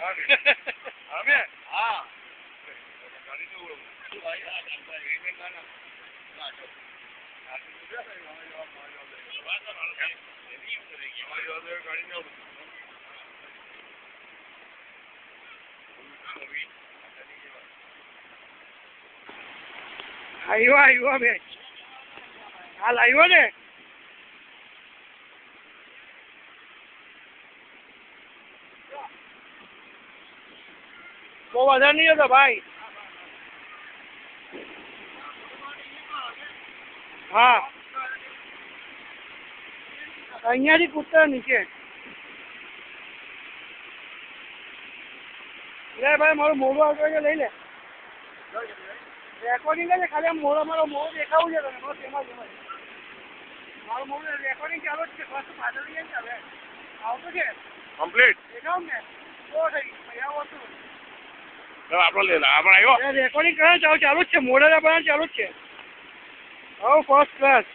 અમે હા ગાડી તો ભાઈ આ ચાલતા એગ્રીમેન્ટ ના આવ્યો બે હાલ આવ્યો ને બહુ વધારે નહીં હતો ભાઈ હા અહીંયાથી કૂદતા નીચે લે ભાઈ મારું મોડું આવતો હોય લઈ લે રેકોર્ડિંગ છે ખાલી આમ મારો મોડું દેખાવું છે તને બસ એમાં જ મારું મોડું રેકોર્ડિંગ ચાલુ જ છે બસ પાછળ નહીં ચાલે આવતું છે કમ્પ્લીટ દેખાવ ને બહુ થઈ ગયું આવતું આપણો લે આપણે આવ્યો રેકોર્ડિંગ કરવાનું ચાલુ જ છે મોડલ આપવાનું ચાલુ જ છે હવે ફર્સ્ટ ક્લાસ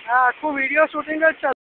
હા આખું વિડીયો શૂટિંગ જ ચાલુ